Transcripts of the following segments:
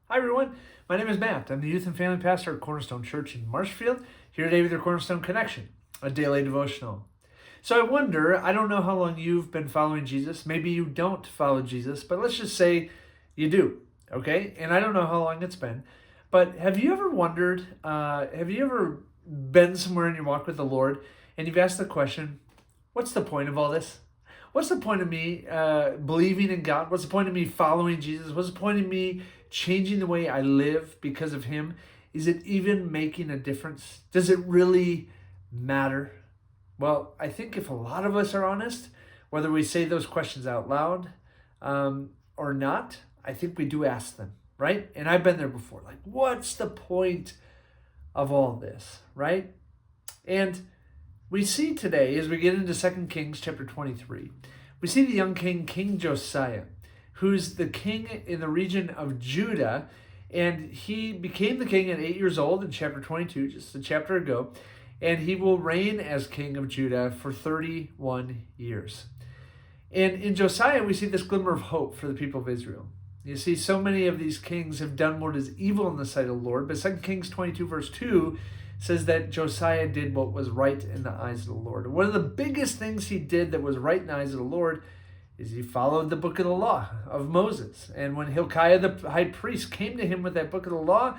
Hi everyone, my name is Matt. I'm the youth and family pastor at Cornerstone Church in Marshfield, here today with your Cornerstone Connection, a daily devotional. So I don't know how long you've been following Jesus. Maybe you don't follow Jesus, but let's just say you do, okay? And I don't know how long it's been, but have you ever wondered, have you ever been somewhere in your walk with the Lord and you've asked the question, what's the point of all this? What's the point of me believing in God? What's the point of me following Jesus? What's the point of me changing the way I live because of Him? Is it even making a difference? Does it really matter? Well, I think if a lot of us are honest, whether we say those questions out loud or not, I think we do ask them, right? And I've been there before. Like, what's the point of all this, right? And we see today, as we get into 2 Kings chapter 23, we see the young king, King Josiah, who's the king in the region of Judah, and he became the king at 8 years old in chapter 22, just a chapter ago, and he will reign as king of Judah for 31 years. And in Josiah, we see this glimmer of hope for the people of Israel. You see, so many of these kings have done what is evil in the sight of the Lord, but 2 Kings 22 verse 2 says that Josiah did what was right in the eyes of the Lord. And one of the biggest things he did that was right in the eyes of the Lord is he followed the book of the law of Moses. And when Hilkiah the high priest came to him with that book of the law,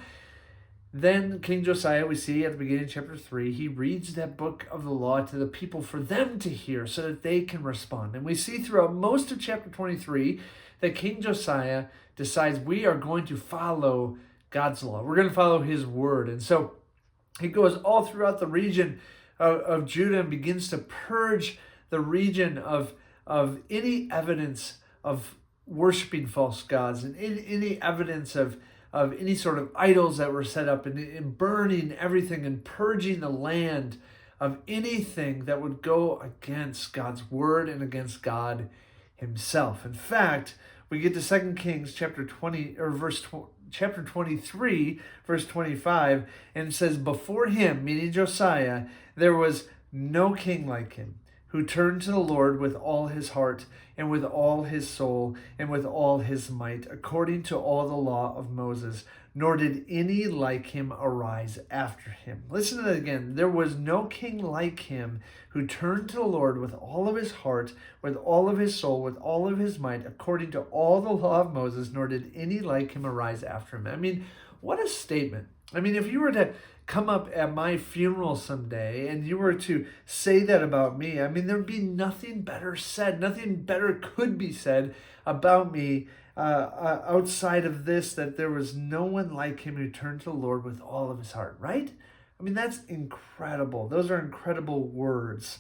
then King Josiah, we see at the beginning of chapter 3, he reads that book of the law to the people for them to hear so that they can respond. And we see throughout most of chapter 23 that King Josiah decides we are going to follow God's law. We're going to follow his word. And so he goes all throughout the region of Judah and begins to purge the region of any evidence of worshiping false gods and any evidence of any sort of idols that were set up and burning everything and purging the land of anything that would go against God's word and against God himself. In fact, we get to 2 Kings chapter 23, verse 25, and it says, before him, meaning Josiah, there was no king like him, who turned to the Lord with all his heart and with all his soul and with all his might, according to all the law of Moses, nor did any like him arise after him. Listen to that again. There was no king like him who turned to the Lord with all of his heart, with all of his soul, with all of his might, according to all the law of Moses, nor did any like him arise after him. I mean, what a statement. I mean, if you were to come up at my funeral someday and you were to say that about me, I mean, there'd be nothing better said, nothing better could be said about me outside of this, that there was no one like him who turned to the Lord with all of his heart, right? I mean, that's incredible. Those are incredible words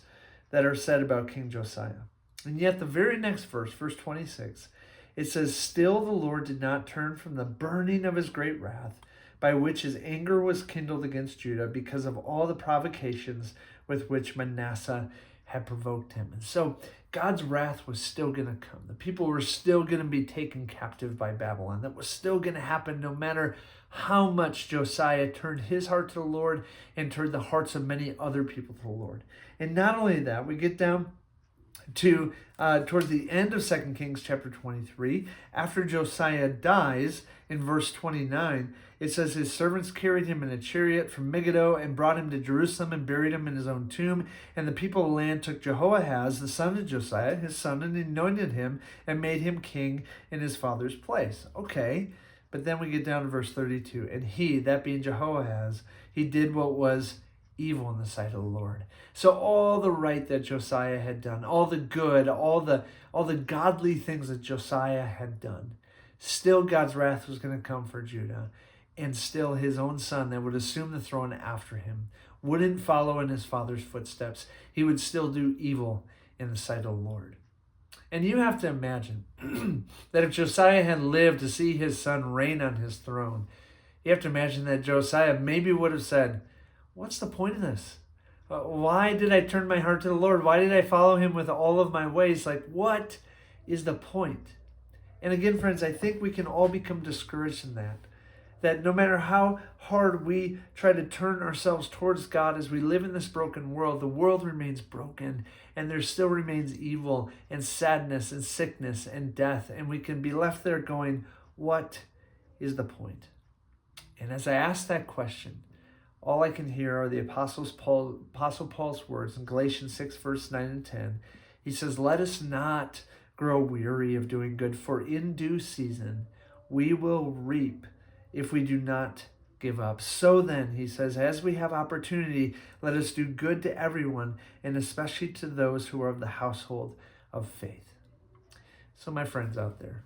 that are said about King Josiah. And yet the very next verse, verse 26, it says, still the Lord did not turn from the burning of his great wrath, by which his anger was kindled against Judah because of all the provocations with which Manasseh had provoked him. And so God's wrath was still going to come. The people were still going to be taken captive by Babylon. That was still going to happen no matter how much Josiah turned his heart to the Lord and turned the hearts of many other people to the Lord. And not only that, we get down to towards the end of 2 Kings chapter 23, after Josiah dies, in verse 29, it says, his servants carried him in a chariot from Megiddo and brought him to Jerusalem and buried him in his own tomb. And the people of the land took Jehoahaz, the son of Josiah, his son, and anointed him and made him king in his father's place. Okay, but then we get down to verse 32. And he, that being Jehoahaz, he did what was evil in the sight of the Lord. So all the right that Josiah had done, all the good, all the godly things that Josiah had done, still God's wrath was going to come for Judah, and still his own son that would assume the throne after him wouldn't follow in his father's footsteps. He would still do evil in the sight of the Lord. And you have to imagine that if Josiah had lived to see his son reign on his throne, you have to imagine that Josiah maybe would have said, what's the point of this? Why did I turn my heart to the Lord? Why did I follow him with all of my ways? Like, what is the point? And again, friends, I think we can all become discouraged in that no matter how hard we try to turn ourselves towards God as we live in this broken world, the world remains broken and there still remains evil and sadness and sickness and death. And we can be left there going, what is the point? And as I ask that question, all I can hear are the Apostle Paul's words in Galatians 6, verse 9 and 10. He says, "Let us not grow weary of doing good, for in due season we will reap if we do not give up. So then," he says, "as we have opportunity, let us do good to everyone, and especially to those who are of the household of faith." So my friends out there,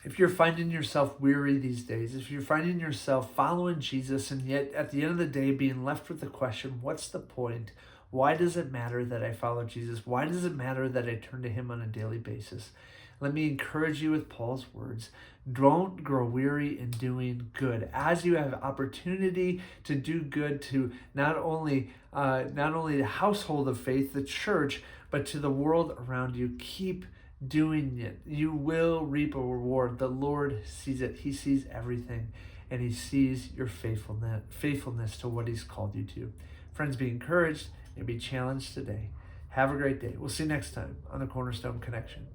if you're finding yourself weary these days, if you're finding yourself following Jesus and yet at the end of the day being left with the question, what's the point? Why does it matter that I follow Jesus? Why does it matter that I turn to him on a daily basis? Let me encourage you with Paul's words. Don't grow weary in doing good. As you have opportunity to do good to not only the household of faith, the church, but to the world around you, keep doing it. You will reap a reward. The Lord sees it. He sees everything, and he sees your faithfulness to what he's called you to. Friends, be encouraged and be challenged today. Have a great day. We'll see you next time on the Cornerstone Connection.